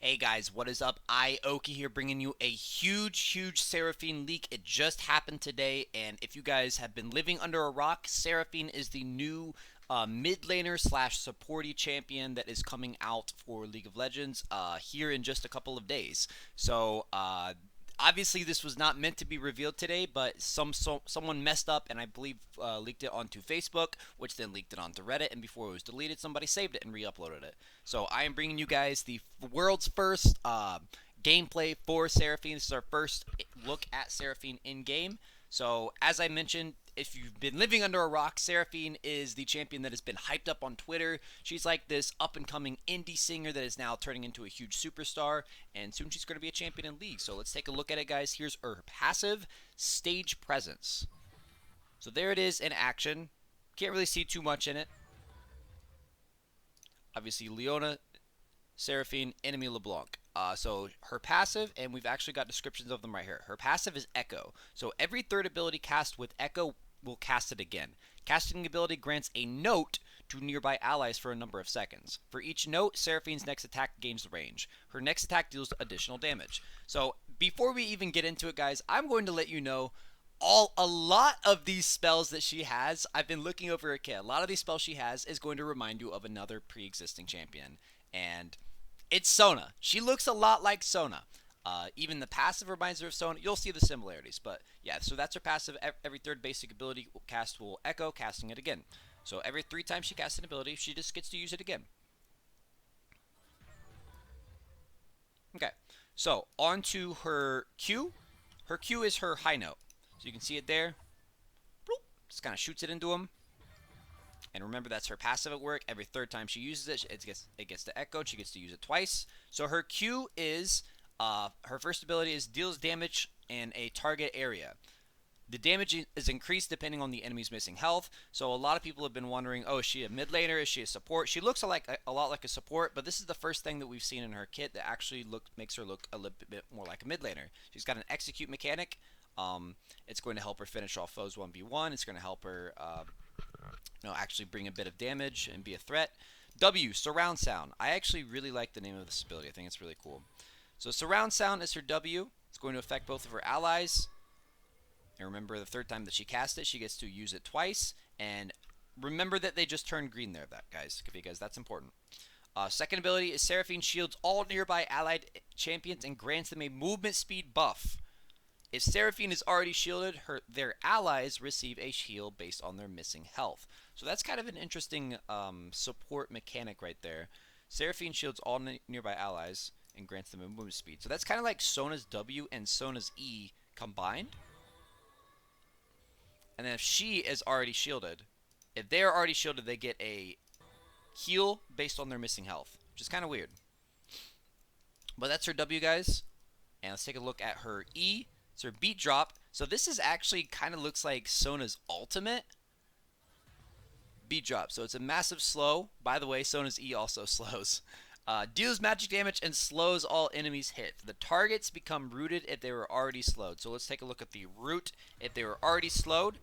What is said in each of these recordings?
Hey guys, what is up? Oki here bringing you a huge Seraphine leak. It just happened today, and if you guys have been living under a rock, Seraphine is the new mid laner slash supporty champion that is coming out for League of Legends here in just a couple of days. So obviously this was not meant to be revealed today, but someone messed up and I believe leaked it onto Facebook, which then leaked it onto Reddit, and before it was deleted, somebody saved it and re-uploaded it. So I am bringing you guys the world's first gameplay for Seraphine. This is our first look at Seraphine in game. So as I mentioned, if you've been living under a rock, Seraphine is the champion that has been hyped up on Twitter. She's like this up-and-coming indie singer that is now turning into a huge superstar, and soon she's going to be a champion in League. So let's take a look at it, guys. Here's her passive stage presence. So there it is in action. Can't really see too much in it. Obviously, Leona, Seraphine, Enemy LeBlanc. So her passive, and we've actually got descriptions of them right here. Her passive is Echo. So every third ability cast with Echo will cast it again. Casting ability grants a note to nearby allies for a number of seconds. For each note, Seraphine's next attack gains range. Her next attack deals additional damage. So before we even get into it, guys, I'm going to let you know a lot of these spells that she has. I've been looking over her kit. A lot of these spells she has is going to remind you of another pre-existing champion, and it's Sona. She looks a lot like Sona. Even the passive reminds her of Sona. You'll see the similarities, but yeah, so that's her passive. Every third basic ability cast will echo, casting it again. So every 3 times she casts an ability, she just gets to use it again. Okay, so on to her Q. Her Q is her high note. So you can see it there. Just kind of shoots it into him. And remember, that's her passive at work. Every third time she uses it, it gets to echo. She gets to use it twice. So her Q is, her first ability is deals damage in a target area. The damage is increased depending on the enemy's missing health. So a lot of people have been wondering, oh, is she a mid laner? Is she a support? She looks a lot like a support, but this is the first thing that we've seen in her kit that actually makes her look a little bit more like a mid laner. She's got an execute mechanic. It's going to help her finish off foes 1v1. It's going to help her actually bring a bit of damage and be a threat. W, surround sound. I actually really like the name of this ability. I think it's really cool. So surround sound is her W. It's going to affect both of her allies. And remember, the third time that she casts it, she gets to use it twice. And remember that they just turned green there, guys, because that's important. Second ability is Seraphine shields all nearby allied champions and grants them a movement speed buff. If Seraphine is already shielded, their allies receive a shield based on their missing health. So that's kind of an interesting support mechanic right there. Seraphine shields all nearby allies and grants them a movement speed. So that's kind of like Sona's W and Sona's E combined. And then if she is already shielded, if they're already shielded, they get a heal based on their missing health, which is kind of weird. But that's her W, guys. And let's take a look at her E. It's her beat drop. So this is actually kind of looks like Sona's ultimate beat drop. So it's a massive slow. By the way, Sona's E also slows. Deals magic damage and slows all enemies hit. The targets become rooted if they were already slowed. So let's take a look at the root. If they were already slowed,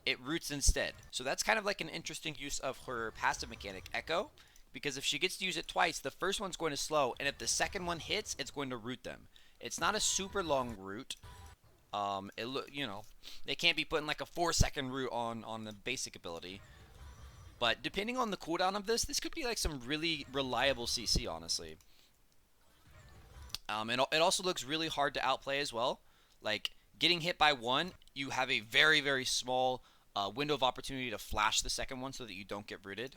it roots instead. So that's kind of like an interesting use of her passive mechanic, Echo. Because if she gets to use it twice, the first one's going to slow, and if the second one hits, it's going to root them. It's not a super long root. They can't be putting like a 4-second root on the basic ability. But depending on the cooldown of this could be like some really reliable CC, honestly. It also looks really hard to outplay as well. Like, getting hit by one, you have a very small window of opportunity to flash the second one so that you don't get rooted.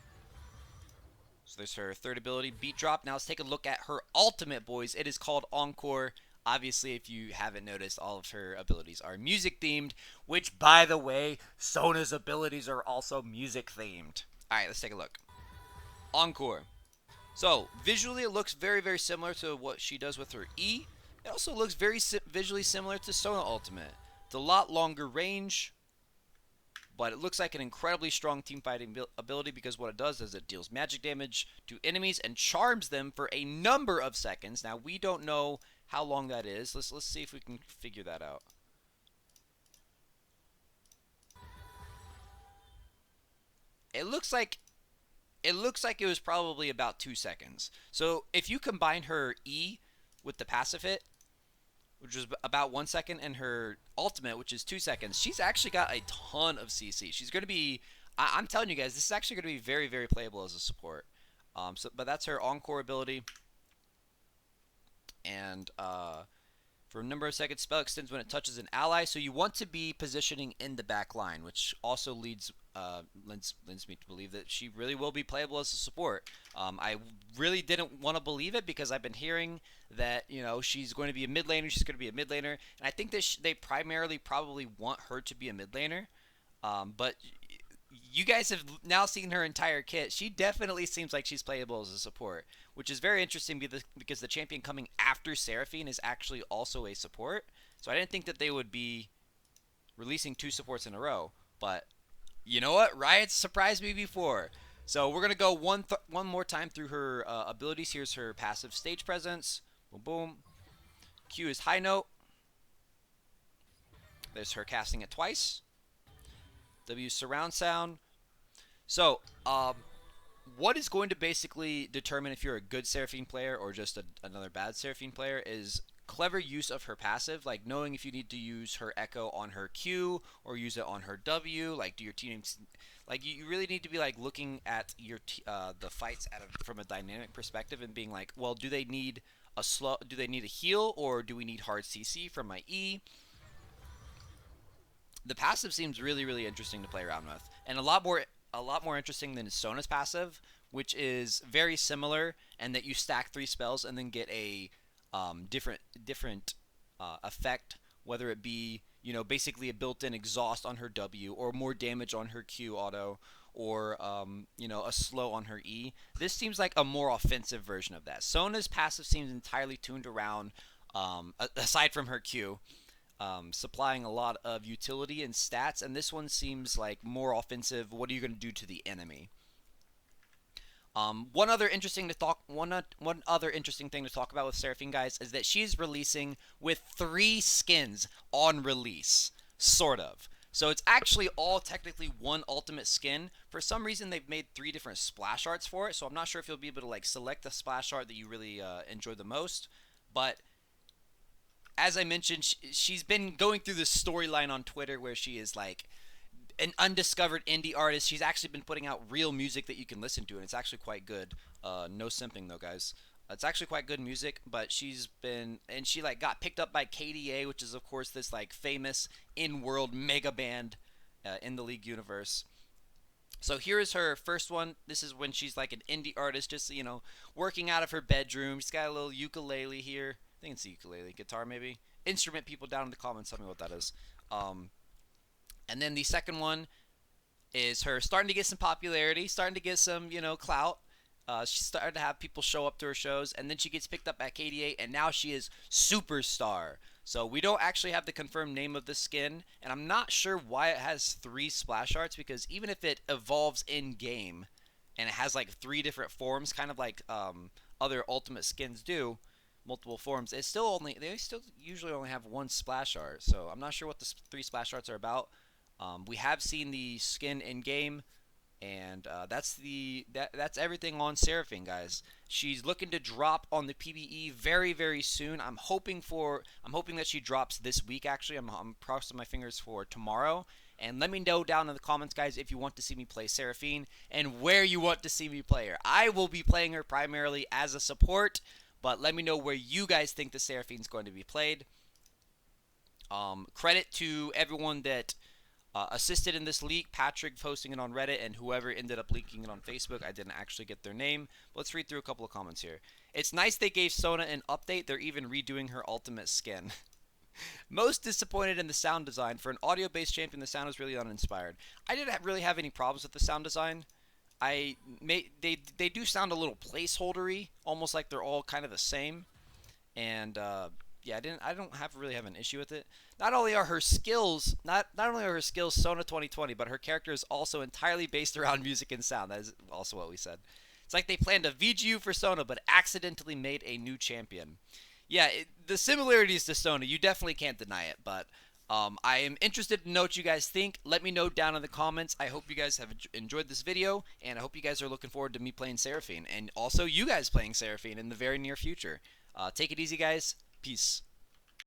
So there's her third ability, beat drop. Now let's take a look at her ultimate, boys. It is called Encore. Obviously, if you haven't noticed, all of her abilities are music themed, which, by the way, Sona's abilities are also music themed. Alright, let's take a look. Encore. So, visually, it looks very similar to what she does with her E. It also looks very visually similar to Sona Ultimate. It's a lot longer range, but it looks like an incredibly strong team fighting ability because what it does is it deals magic damage to enemies and charms them for a number of seconds. Now, we don't know how long that is. Let's see if we can figure that out. It looks like It looks like it was probably about 2 seconds. So if you combine her E with the passive hit, which was about 1 second, and her ultimate, which is 2 seconds, she's actually got a ton of CC. She's going to be, I'm telling you guys, this is actually going to be very, very playable as a support. But that's her encore ability. And for a number of seconds, spell extends when it touches an ally. So you want to be positioning in the back line, which also lends me to believe that she really will be playable as a support. I really didn't want to believe it because I've been hearing that she's going to be a mid laner. She's going to be a mid laner, and I think that they primarily probably want her to be a mid laner. But you guys have now seen her entire kit. She definitely seems like she's playable as a support, which is very interesting because the champion coming after Seraphine is actually also a support. So I didn't think that they would be releasing 2 supports in a row. But you know what? Riot's surprised me before. So we're going to go one more time through her abilities. Here's her passive stage presence. Boom, boom. Q is high note. There's her casting it twice. W surround sound. So, what is going to basically determine if you're a good Seraphine player or just another bad Seraphine player is clever use of her passive, like knowing if you need to use her echo on her Q or use it on her W. Like, do your teams, like, you really need to be like looking at your the fights from a dynamic perspective and being like, well, do they need a heal, or do we need hard CC from my E? The passive seems really, really interesting to play around with, and a lot more interesting than Sona's passive, which is very similar, and that you stack 3 spells and then get a different effect, whether it be basically a built-in exhaust on her W, or more damage on her Q auto, or a slow on her E. This seems like a more offensive version of that. Sona's passive seems entirely tuned around, aside from her Q, supplying a lot of utility and stats, and this one seems like more offensive. What are you going to do to the enemy? One other interesting thing to talk about with Seraphine, guys, is that she's releasing with 3 skins on release, sort of. So it's actually all technically one ultimate skin. For some reason, they've made 3 different splash arts for it, so I'm not sure if you'll be able to like select the splash art that you really enjoy the most. But as I mentioned, she's been going through this storyline on Twitter where she is like an undiscovered indie artist. She's actually been putting out real music that you can listen to, and it's actually quite good. No simping though, guys. It's actually quite good music, but she like got picked up by KDA, which is of course this like famous in-world mega band in the League universe. So here is her first one. This is when she's like an indie artist, just working out of her bedroom. She's got a little ukulele here. I think it's a ukulele, guitar maybe. Instrument people down in the comments, tell me what that is. And then the second one is her starting to get some popularity, starting to get some clout. She started to have people show up to her shows, and then she gets picked up at KDA, and now she is Superstar. So we don't actually have the confirmed name of the skin, and I'm not sure why it has 3 splash arts, because even if it evolves in game and it has like 3 different forms, kind of like other ultimate skins do, multiple forms, they still usually only have 1 splash art. So I'm not sure what the 3 splash arts are about. We have seen the skin in game, and that's everything on Seraphine, guys. She's looking to drop on the PBE very, very soon. I'm hoping that she drops this week. Actually, I'm crossing my fingers for tomorrow. And let me know down in the comments, guys, if you want to see me play Seraphine and where you want to see me play her. I will be playing her primarily as a support, but let me know where you guys think the Seraphine's going to be played. Credit to everyone that assisted in this leak, Patrick posting it on Reddit, and whoever ended up leaking it on Facebook. I didn't actually get their name. Let's read through a couple of comments here. It's nice they gave Sona an update. They're even redoing her ultimate skin. Most disappointed in the sound design. For an audio-based champion, the sound is really uninspired. I didn't really have any problems with the sound design. They do sound a little placeholdery, almost like they're all kind of the same. And yeah, I don't really have an issue with it. Not only are her skills Sona 2020, but her character is also entirely based around music and sound. That is also what we said. It's like they planned a VGU for Sona, but accidentally made a new champion. Yeah, the similarities to Sona, you definitely can't deny it. But I am interested to know what you guys think. Let me know down in the comments. I hope you guys have enjoyed this video, and I hope you guys are looking forward to me playing Seraphine, and also you guys playing Seraphine in the very near future. Take it easy, guys. Peace.